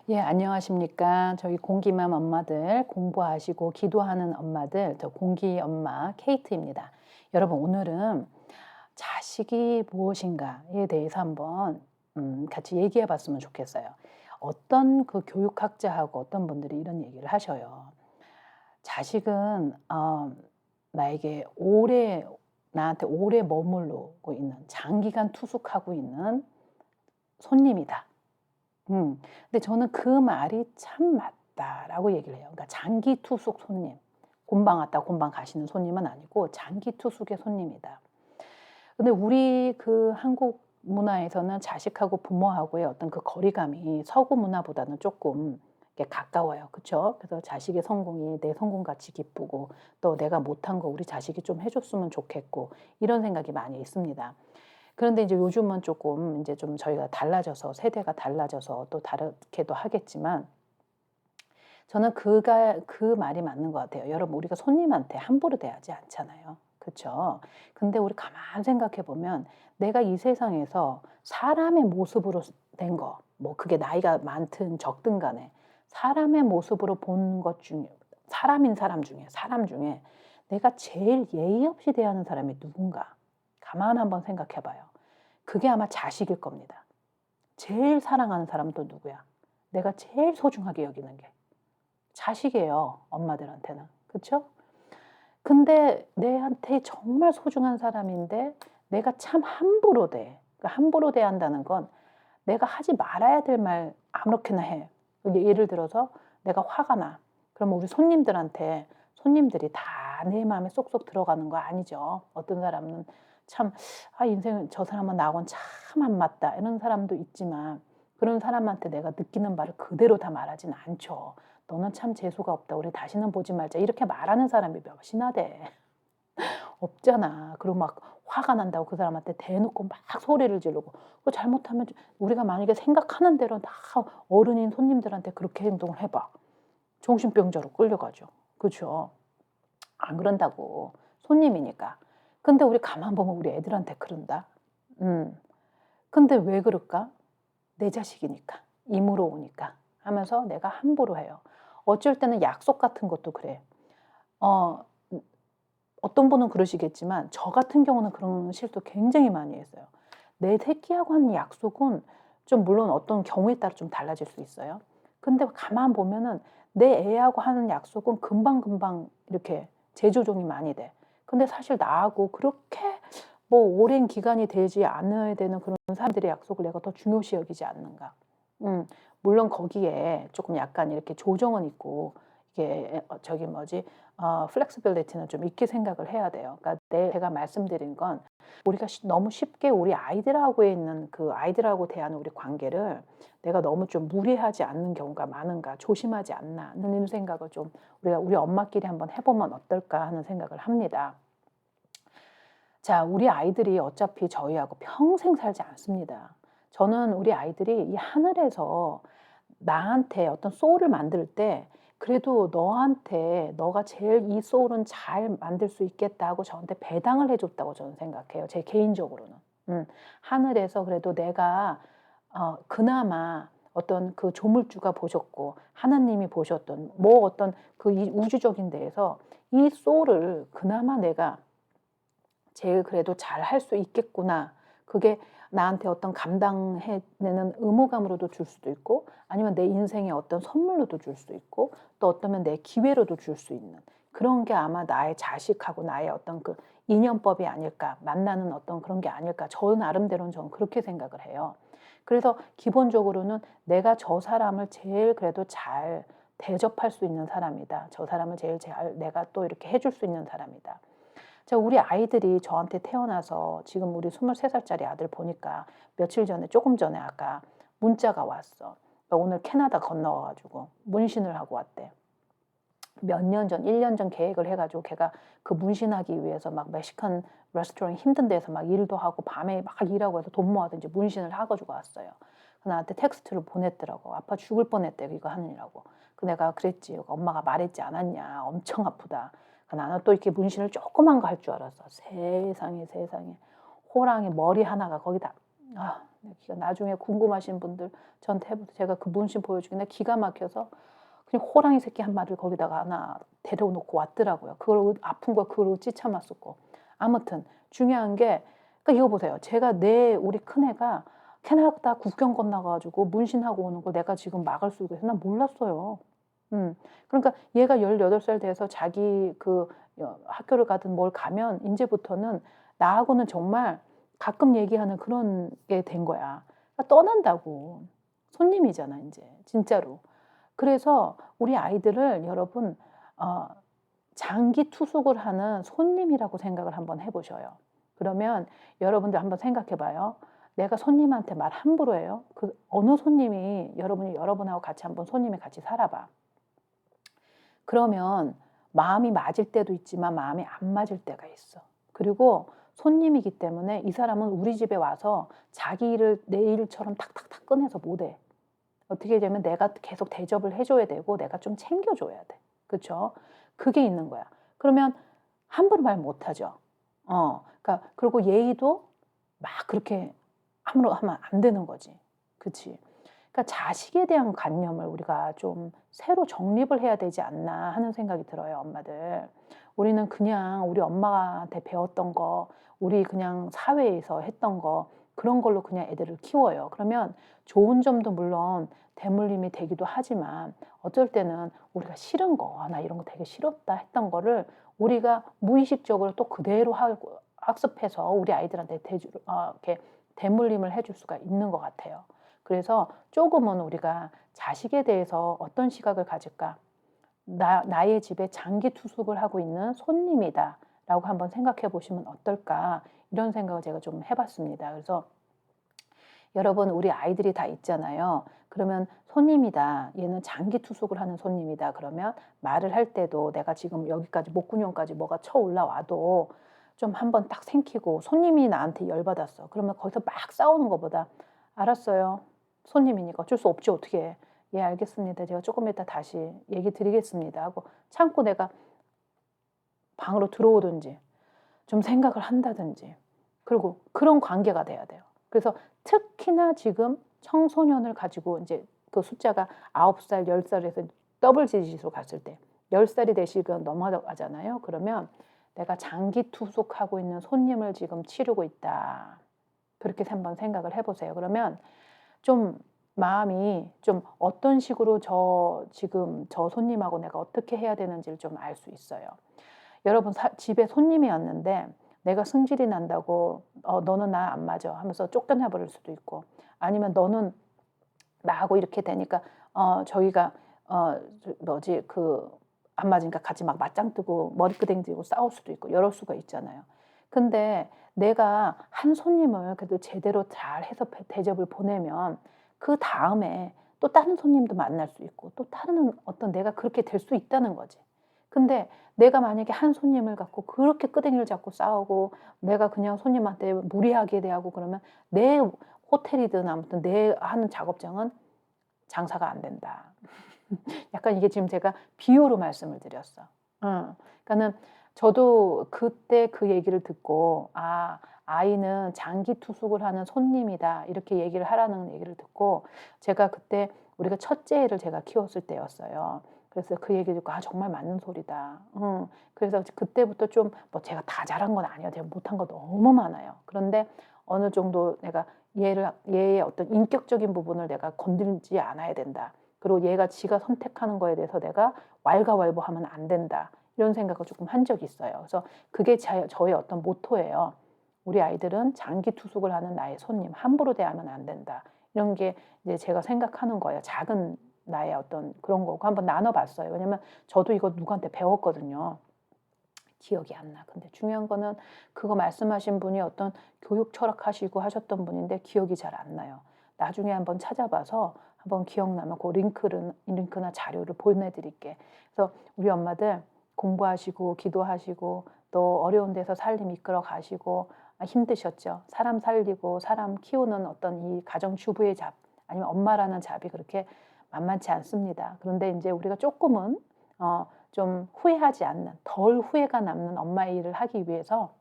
예, 안녕하십니까. 저희 공기맘 엄마들, 공부하시고 기도하는 엄마들, 저 공기 엄마 케이트입니다. 여러분, 오늘은 자식이 무엇인가에 대해서 한번 같이 얘기해 봤으면 좋겠어요. 어떤 그 교육학자하고 어떤 분들이 이런 얘기를 하셔요. 자식은 나에게 나한테 오래 머무르고 있는, 장기간 투숙하고 있는 손님이다. 근데 저는 그 말이 참 맞다라고 얘기를 해요. 그러니까 장기 투숙 손님. 곤방 왔다 곤방 가시는 손님은 아니고 장기 투숙의 손님이다. 근데 우리 그 한국 문화에서는 자식하고 부모하고의 어떤 그 거리감이 서구 문화보다는 조금 이렇게 가까워요. 그쵸? 그래서 자식의 성공이 내 성공같이 기쁘고 또 내가 못한 거 우리 자식이 좀 해줬으면 좋겠고 이런 생각이 많이 있습니다. 그런데 이제 요즘은 조금 인제 좀 저희가 달라져서 세대가 달라져서 또 다르게도 하겠지만 저는 그 말이 맞는 것 같아요. 여러분 우리가 손님한테 함부로 대하지 않잖아요. 그쵸? 근데 우리 가만 생각해 보면 내가 이 세상에서 사람의 모습으로 된 거 뭐 그게 나이가 많든 적든 간에 사람의 모습으로 본 것 중에 사람 중에 내가 제일 예의 없이 대하는 사람이 누군가? 가만 한번 생각해 봐요. 그게 아마 자식일 겁니다. 제일 사랑하는 사람은 또 누구야? 내가 제일 소중하게 여기는 게 자식이에요, 엄마들한테는. 그쵸? 근데 내한테 정말 소중한 사람인데 내가 참 함부로 대. 그러니까 함부로 대한다는 건 내가 하지 말아야 될 말 아무렇게나 해. 예를 들어서 내가 화가 나. 그러면 우리 손님들이 다 내 마음에 쏙쏙 들어가는 거 아니죠. 어떤 사람은 참 '아 인생은 저 사람은 나하고는 참 안 맞다.' 이런 사람도 있지만 그런 사람한테 내가 느끼는 바를 그대로 다 말하진 않죠. "너는 참 재수가 없다. 우리 다시는 보지 말자." 이렇게 말하는 사람이 몇이나 돼. 없잖아. 그리고 막 화가 난다고 그 사람한테 대놓고 막 소리를 지르고 그 잘못하면 우리가 만약에 생각하는 대로 다 어른인 손님들한테 그렇게 행동을 해 봐. 정신병자로 끌려가죠. 그죠? 안 그런다고. 손님이니까. 근데 우리 가만 보면 우리 애들한테 그런다. 음. 근데 왜 그럴까? 내 자식이니까. 임으로 오니까 하면서 내가 함부로 해요. 어쩔 때는 약속 같은 것도 그래. 어 어떤 분은 그러시겠지만 저 같은 경우는 그런 실수 굉장히 많이 했어요. 내 새끼하고 하는 약속은 좀 물론 어떤 경우에 따라 좀 달라질 수 있어요. 근데 가만 보면은 내 애하고 하는 약속은 금방금방 이렇게 재조정이 많이 돼. 근데 사실 나하고 그렇게 뭐 오랜 기간이 되지 않아야 되는 그런 사람들의 약속을 내가 더 중요시 여기지 않는가. 음. 물론 거기에 조금 약간 이렇게 조정은 있고 이게 저기 뭐지 플렉시빌리티는 좀 있게 생각을 해야 돼요. 그러니까 제가 말씀드린 건 우리가 너무 쉽게 우리 아이들하고에 있는 그 아이들하고 대하는 우리 관계를 내가 너무 좀 무리하지 않는 경우가 많은가, 조심하지 않나 하는 생각을 좀 우리가 우리 엄마끼리 한번 해 보면 어떨까 하는 생각을 합니다. 자, 우리 아이들이 어차피 저희하고 평생 살지 않습니다. 저는 우리 아이들이 이 하늘에서 나한테 어떤 소울을 만들 때 그래도 너한테 너가 제일 이 소울은 잘 만들 수 있겠다 하고 저한테 배당을 해 줬다고 저는 생각해요, 제 개인적으로는. 음. 하늘에서 그래도 내가 그나마 어떤 그 조물주가 보셨고 하나님이 보셨던 뭐 어떤 그 이 우주적인 데에서 이 소울을 그나마 내가 제일 그래도 '잘할 수 있겠구나.' 그게 나한테 어떤 감당해 내는 의무감으로도 줄 수도 있고 아니면 내 인생의 어떤 선물로도 줄 수 있고 또 어쩌면 내 기회로도 줄 수 있는 그런 게 아마 나의 자식하고 나의 어떤 그 인연법이 아닐까. 만나는 어떤 그런 게 아닐까. 저 나름대로는 저는 그렇게 생각을 해요. 그래서 기본적으로는 '내가 저 사람을 제일 그래도 잘 대접할 수 있는 사람이다. 저 사람을 제일 잘 내가 또 이렇게 해줄 수 있는 사람이다.' 자, 우리 아이들이 저한테 태어나서 지금 우리 23 살짜리 아들 보니까 며칠 전에 조금 전에 아까 문자가 왔어. 그러니까 오늘 캐나다 건너와 가지고 문신을 하고 왔대. 몇 년 전, 1년 전 계획을 해 가지고 걔가 그 문신하기 위해서 막 멕시칸 레스토랑 힘든 데서 막 일도 하고 밤에 막 일하고 해서 돈 모아서 인제 문신을 해 가지고 왔어요. 그 나한테 텍스트를 보냈더라고. "아빠 죽을 뻔했대, 이거 하느냐고." 그 내가 그랬지. "엄마가 말했지 않았냐. 엄청 아프다." 그 나는 또 이렇게 문신을 조그만 거 할 줄 알았어. 세상에, 세상에. 호랑이 머리 하나가 거기다 나중에 궁금하신 분들 저한테 해보세요. 제가 그 문신 보여주긴 기가 막혀서 그냥 호랑이 새끼 한 마리를 거기다가 하나 데려놓고 왔더라고요. 그걸 아픈 거 그걸 찌참았었고. 아무튼 중요한 게 그러니까 이거 보세요. 제가 우리 큰애가 캐나다 국경 건너가지고 문신하고 오는 걸 내가 지금 막을 수 있겠어? 난 몰랐어요. 그러니까 얘가 18살 돼서 자기 그 학교를 가든 뭘 가면 이제부터는 나하고는 정말 가끔 얘기하는 그런 게 된 거야. 그러니까 떠난다고. 손님이잖아, 이제. 진짜로. 그래서 우리 아이들을 여러분 장기 투숙을 하는 손님이라고 생각을 한번 해보셔요. 그러면 여러분들 한번 생각해 봐요. 내가 손님한테 말 함부로 해요? 그 어느 손님이 여러분하고 같이 한번 손님이 같이 살아봐. 그러면 마음이 맞을 때도 있지만 마음이 안 맞을 때가 있어. 그리고 손님이기 때문에 이 사람은 우리 집에 와서 자기 일을 내 일처럼 탁탁탁 꺼내서 못해. 어떻게 되면 내가 계속 대접을 해줘야 되고 내가 좀 챙겨줘야 돼. 그렇죠? 그게 있는 거야. 그러면 함부로 말 못하죠. 그러니까 그리고 예의도 막 그렇게 함부로 하면 안 되는 거지. 그렇지? 그러니까 자식에 대한 관념을 우리가 좀 새로 정립을 해야 되지 않나 하는 생각이 들어요, 엄마들. 우리는 그냥 우리 엄마한테 배웠던 거, 우리 그냥 사회에서 했던 거, 그런 걸로 그냥 애들을 키워요. 그러면 좋은 점도 물론 대물림이 되기도 하지만 어쩔 때는 우리가 싫은 거, 나 이런 거 되게 싫었다 했던 거를 우리가 무의식적으로 또 그대로 학습해서 우리 아이들한테 이렇게 대물림을 해줄 수가 있는 것 같아요. 그래서 조금은 우리가 자식에 대해서 어떤 시각을 가질까? 나의 집에 장기 투숙을 하고 있는 손님이다 라고 한번 생각해 보시면 어떨까? 이런 생각을 제가 좀 해봤습니다. 그래서 여러분 우리 아이들이 다 있잖아요. 그러면 손님이다. 얘는 장기 투숙을 하는 손님이다. 그러면 말을 할 때도 내가 지금 여기까지 목구녕까지 뭐가 쳐 올라와도 좀 한번 딱 생기고 손님이 나한테 열받았어. 그러면 거기서 막 싸우는 것보다 알았어요. 손님이니까 어쩔 수 없지 어떻게 해. 예 알겠습니다. 제가 조금 이따 다시 얘기 드리겠습니다 하고 참고 내가 방으로 들어오든지 좀 생각을 한다든지 그리고 그런 관계가 돼야 돼요. 그래서 특히나 지금 청소년을 가지고 이제 그 숫자가 9살, 10살에서 더블 지지로 갔을 때 10살이 되시고 넘어가잖아요. 그러면 내가 장기 투숙하고 있는 손님을 지금 치르고 있다. 그렇게 한번 생각을 해보세요. 그러면 좀 마음이 좀 어떤 식으로 지금 저 손님하고 내가 어떻게 해야 되는지를 좀 알 수 있어요. 여러분 집에 손님이 왔는데 내가 승질이 난다고 너는 나 안 맞아 하면서 쫓겨나 버릴 수도 있고 아니면 너는 나하고 이렇게 되니까 저희가 안 맞으니까 같이 막 맞짱 뜨고 머리끄댕 들고 싸울 수도 있고 이럴 수가 있잖아요. 근데 내가 한 손님을 그래도 제대로 잘 해서 대접을 보내면 그 다음에 또 다른 손님도 만날 수 있고 또 다른 어떤 내가 그렇게 될 수 있다는 거지. 근데 내가 만약에 한 손님을 갖고 그렇게 끄댕이를 잡고 싸우고 내가 그냥 손님한테 무리하게 대하고 그러면 내 호텔이든 아무튼 내 하는 작업장은 장사가 안 된다. 약간 이게 지금 제가 비유로 말씀을 드렸어. 그러니까는 저도 그때 그 얘기를 듣고 아이는 장기 투숙을 하는 손님이다 이렇게 얘기를 하라는 얘기를 듣고 제가 그때 우리가 첫째를 제가 키웠을 때였어요. 그래서 그 얘기 듣고 정말 맞는 소리다. 그래서 그때부터 좀 뭐 제가 다 잘한 건 아니에요. 제가 못한 거 너무 많아요. 그런데 어느 정도 내가 얘의 어떤 인격적인 부분을 내가 건들지 않아야 된다. 그리고 얘가 지가 선택하는 거에 대해서 내가 왈가왈부하면 안 된다. 이런 생각을 조금 한 적이 있어요. 그래서 그게 저의 어떤 모토예요. 우리 아이들은 장기 투숙을 하는 나의 손님, 함부로 대하면 안 된다. 이런 게 이제 제가 생각하는 거예요. 작은 나의 어떤 그런 거고 한번 나눠봤어요. 왜냐면 저도 이거 누구한테 배웠거든요. 기억이 안 나. 근데 중요한 거는 그거 말씀하신 분이 어떤 교육 철학하시고 하셨던 분인데 기억이 잘 안 나요. 나중에 한번 찾아봐서 한번 기억나면 그 링크나 자료를 보내드릴게. 그래서 우리 엄마들 공부하시고 기도하시고 또 어려운 데서 살림 이끌어 가시고 힘드셨죠. 사람 살리고 사람 키우는 어떤 이 가정주부의 잡 아니면 엄마라는 잡이 그렇게 만만치 않습니다. 그런데 이제 우리가 조금은 좀 후회하지 않는 덜 후회가 남는 엄마의 일을 하기 위해서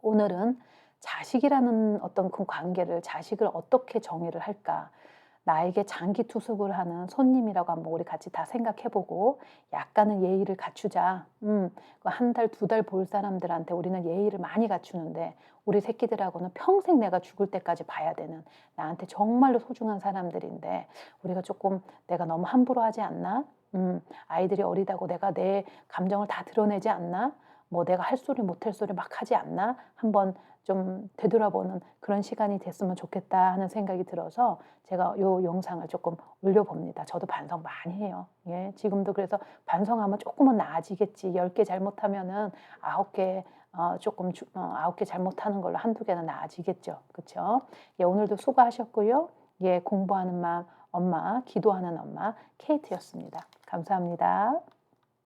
오늘은 자식이라는 어떤 그 관계를 자식을 어떻게 정의를 할까? 나에게 장기 투숙을 하는 손님이라고 한번 우리 같이 다 생각해 보고 약간은 예의를 갖추자. 그 한 달, 두 달 볼 사람들한테 우리는 예의를 많이 갖추는데 우리 새끼들하고는 평생 내가 죽을 때까지 봐야 되는 나한테 정말로 소중한 사람들인데 우리가 조금 내가 너무 함부로 하지 않나? 아이들이 어리다고 내가 내 감정을 다 드러내지 않나? 뭐 내가 할 소리 못할 소리 막 하지 않나? 한번 좀 되돌아보는 그런 시간이 됐으면 좋겠다 하는 생각이 들어서 제가 요 영상을 조금 올려봅니다. 저도 반성 많이 해요. 예, 지금도 그래서 반성하면 조금은 나아지겠지. 10개 잘못하면은 9개 조금 9개 잘못하는 걸로 한두 개는 나아지겠죠. 그쵸? 예, 오늘도 수고하셨고요. 예, 공부하는 마음 엄마, 기도하는 엄마 케이트였습니다. 감사합니다.